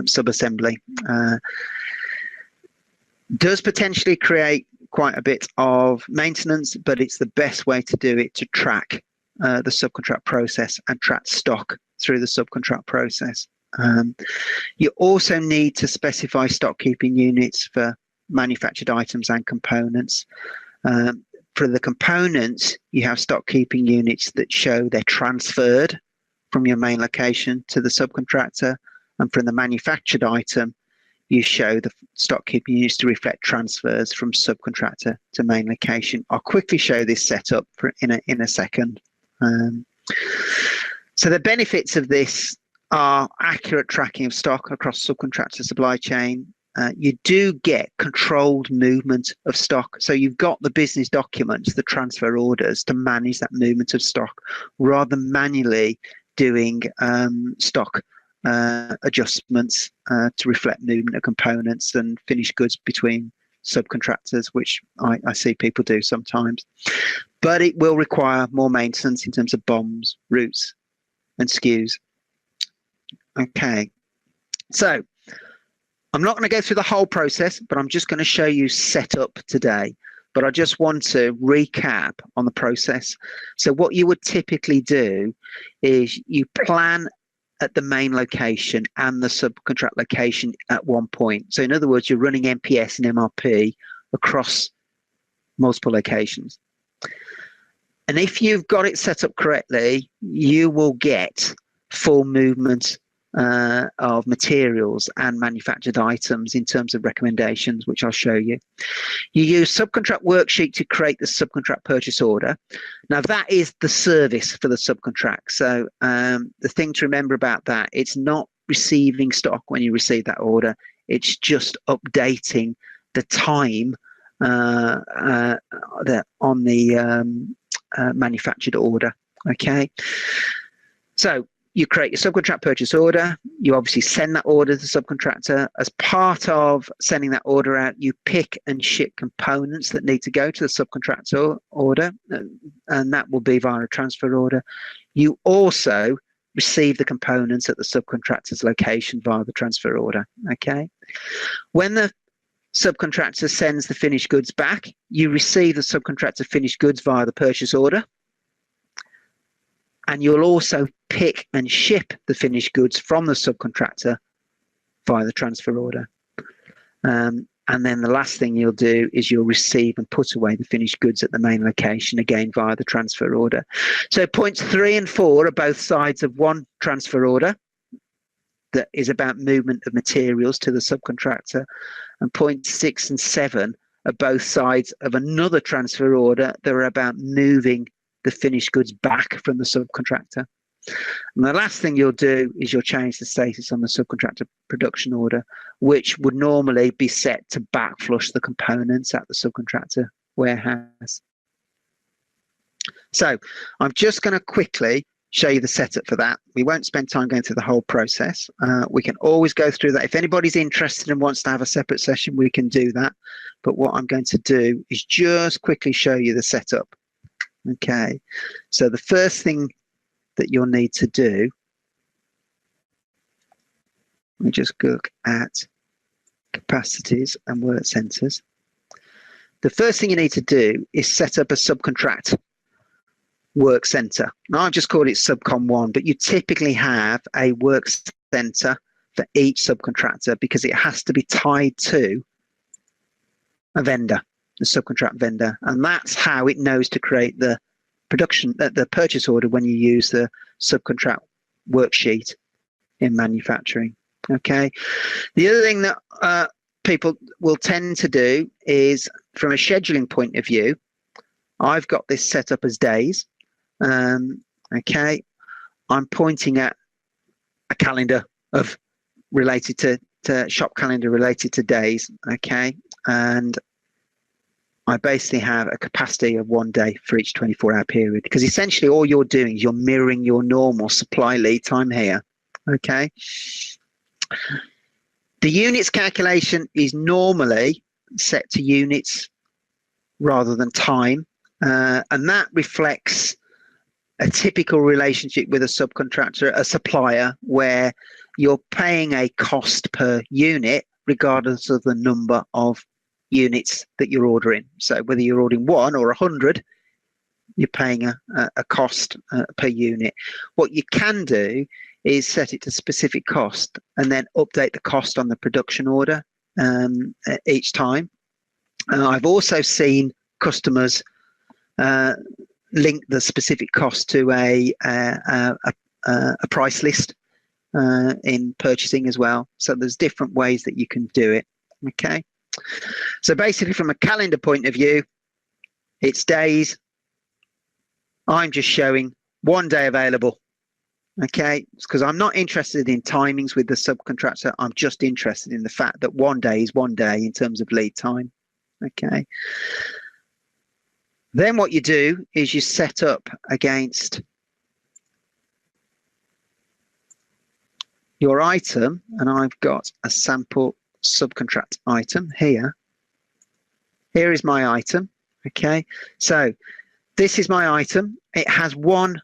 sub-assembly. Does potentially create quite a bit of maintenance, but it's the best way to do it to track the subcontract process and track stock through the subcontract process. You also need to specify stock keeping units for manufactured items and components. For the components, you have stock keeping units that show they're transferred from your main location to the subcontractor, and from the manufactured item, you show the stock keeping units to reflect transfers from subcontractor to main location. I'll quickly show this setup in a second. So the benefits of this are accurate tracking of stock across subcontractor supply chain. You do get controlled movement of stock. So you've got the business documents, the transfer orders, to manage that movement of stock rather than manually doing stock adjustments to reflect movement of components and finished goods between subcontractors, which I see people do sometimes. But it will require more maintenance in terms of BOMs, routes, and SKUs. Okay, so I'm not going to go through the whole process, but I'm just going to show you setup today. But I just want to recap on the process. So what you would typically do is you plan at the main location and the subcontract location at one point. So in other words, you're running MPS and MRP across multiple locations. And if you've got it set up correctly, you will get full movement of materials and manufactured items in terms of recommendations, which I'll show you. You use Subcontract Worksheet to create the subcontract purchase order. Now that is the service for the subcontract. So the thing to remember about that, it's not receiving stock when you receive that order. It's just updating the time on the manufactured order. Okay. So you create your subcontract purchase order. You obviously send that order to the subcontractor. As part of sending that order out, you pick and ship components that need to go to the subcontractor order, and that will be via a transfer order. You also receive the components at the subcontractor's location via the transfer order. Okay. When the subcontractor sends the finished goods back, you receive the subcontractor finished goods via the purchase order. And you'll also pick and ship the finished goods from the subcontractor via the transfer order. And then the last thing you'll do is you'll receive and put away the finished goods at the main location, again via the transfer order. So points 3 and 4 are both sides of one transfer order that is about movement of materials to the subcontractor. And points 6 and 7 are both sides of another transfer order that are about moving the finished goods back from the subcontractor. And the last thing you'll do is you'll change the status on the subcontractor production order, which would normally be set to backflush the components at the subcontractor warehouse. So I'm just going to quickly show you the setup for that. We won't spend time going through the whole process. We can always go through that. If anybody's interested and wants to have a separate session, we can do that. But what I'm going to do is just quickly show you the setup. Okay, so the first thing that you'll need to do, let me just look at capacities and work centers. The first thing you need to do is set up a subcontract work center. Now I've just called it subcon 1, but you typically have a work center for each subcontractor because it has to be tied to a vendor, the subcontract vendor, and that's how it knows to create the the purchase order when you use the subcontract worksheet in manufacturing. Okay. The other thing that people will tend to do is, from a scheduling point of view, I've got this set up as days. Okay, I'm pointing at a calendar of related to shop calendar related to days. Okay, and I basically have a capacity of 1 day for each 24-hour period, because essentially all you're doing is you're mirroring your normal supply lead time here. Okay. The units calculation is normally set to units rather than time, and that reflects a typical relationship with a subcontractor, a supplier, where you're paying a cost per unit regardless of the number of units that you're ordering. So whether you're ordering 1 or 100, you're paying a cost per unit. What you can do is set it to specific cost and then update the cost on the production order each time. I've also seen customers link the specific cost to a price list in purchasing as well. So there's different ways that you can do it. Okay. So basically, from a calendar point of view, it's days. I'm just showing 1 day available. Okay, because I'm not interested in timings with the subcontractor. I'm just interested in the fact that 1 day is 1 day in terms of lead time. Okay. Then what you do is you set up against your item, and I've got a sample subcontract item here. Here is my item. Okay, so this is my item. It has one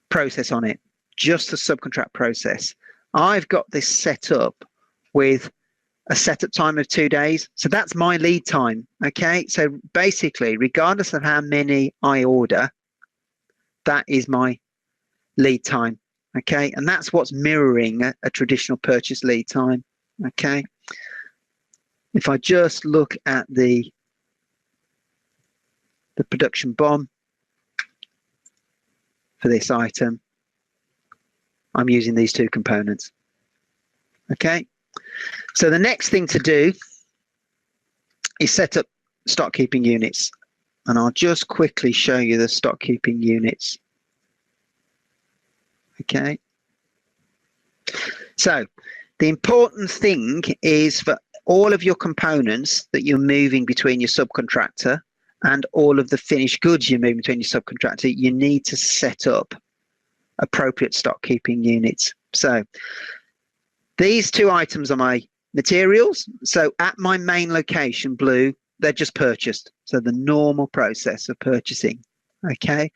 process on it, just the subcontract process. I've got this set up with a setup time of 2 days. So that's my lead time. Okay, so basically, regardless of how many I order, that is my lead time. Okay, and that's what's mirroring a traditional purchase lead time. Okay, if I just look at the production BOM for this item, I'm using these 2 components. Okay, so the next thing to do is set up stock keeping units, and I'll just quickly show you the stock keeping units. Okay, so the important thing is for all of your components that you're moving between your subcontractor and all of the finished goods you're moving between your subcontractor, you need to set up appropriate stock keeping units. So these 2 items are my materials. So at my main location, blue, they're just purchased. So the normal process of purchasing. Okay.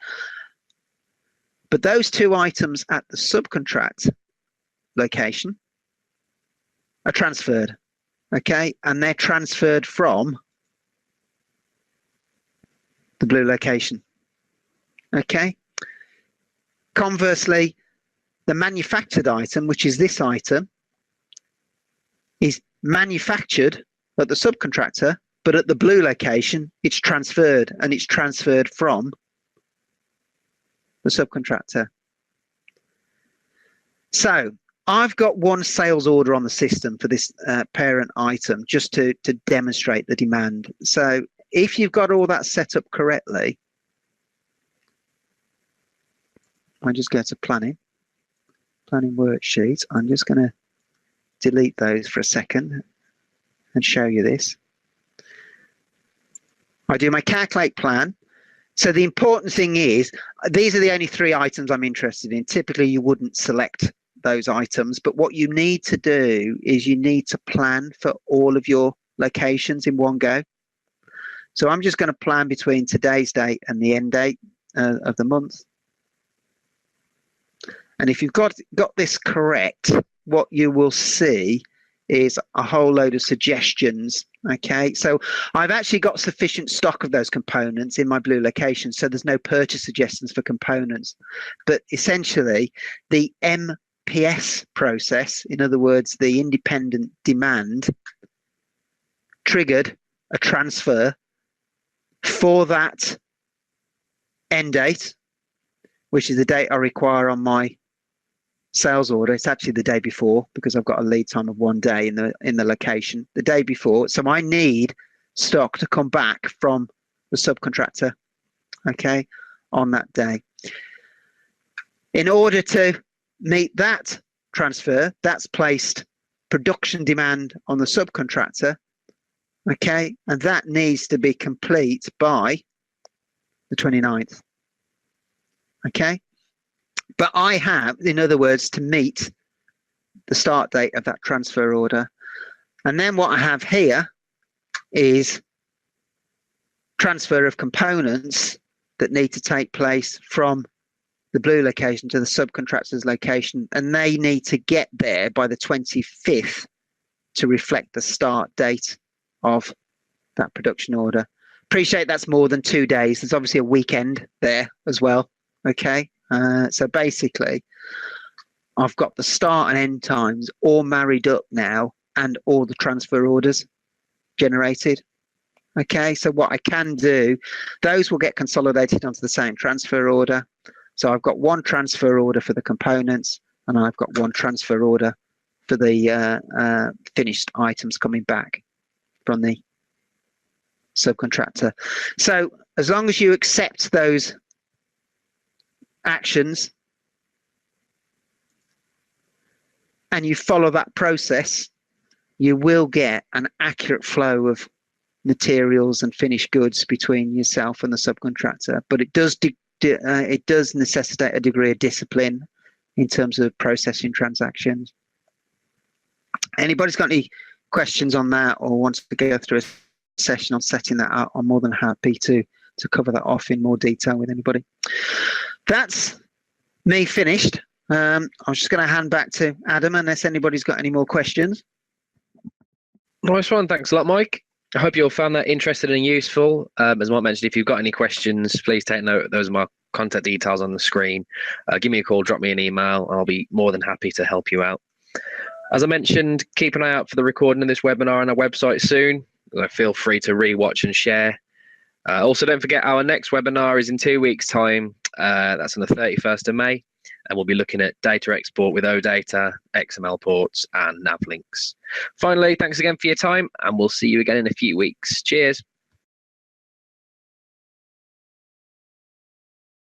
But those 2 items at the subcontract location are transferred. Okay. And they're transferred from the blue location. Okay. Conversely, the manufactured item, which is this item, is manufactured at the subcontractor, but at the blue location, it's transferred, and it's transferred from the subcontractor. So I've got 1 sales order on the system for this parent item, just to demonstrate the demand. So if you've got all that set up correctly, I just go to planning worksheet. I'm just going to delete those for a second and show you this. I do my calculate plan. So the important thing is, these are the only 3 items I'm interested in. Typically, you wouldn't select those items, but what you need to do is you need to plan for all of your locations in one go. So I'm just going to plan between today's date and the end date of the month. And if you've got this correct, what you will see is a whole load of suggestions. Okay, so I've actually got sufficient stock of those components in my blue location, so there's no purchase suggestions for components. But essentially, the MPS process, in other words, the independent demand, triggered a transfer for that end date, which is the date I require on my sales order. It's actually the day before because I've got a lead time of 1 day in the location. The day before, so I need stock to come back from the subcontractor, okay, on that day. In order to meet that transfer, that's placed production demand on the subcontractor, okay, and that needs to be complete by the 29th, okay. But I have, in other words, to meet the start date of that transfer order. And then what I have here is transfer of components that need to take place from the blue location to the subcontractor's location. And they need to get there by the 25th to reflect the start date of that production order. Appreciate that's more than 2 days. There's obviously a weekend there as well. Okay. So basically, I've got the start and end times all married up now and all the transfer orders generated. Okay, so what I can do, those will get consolidated onto the same transfer order. So I've got one transfer order for the components and I've got one transfer order for the finished items coming back from the subcontractor. So as long as you accept those actions and you follow that process, you will get an accurate flow of materials and finished goods between yourself and the subcontractor. But it does necessitate a degree of discipline in terms of processing transactions. Anybody's got any questions on that or wants to go through a session on setting that up, I'm more than happy to cover that off in more detail with anybody. That's me finished. I'm just going to hand back to Adam unless anybody's got any more questions. Nice one. Thanks a lot, Mike. I hope you all found that interesting and useful. As Mike mentioned, if you've got any questions, please take note. Those are my contact details on the screen. Give me a call, drop me an email. I'll be more than happy to help you out. As I mentioned, keep an eye out for the recording of this webinar on our website soon. Feel free to rewatch and share. Also, don't forget our next webinar is in 2 weeks' time. That's on the 31st of May. And we'll be looking at data export with OData, XML ports, and NAV links. Finally, thanks again for your time, and we'll see you again in a few weeks. Cheers.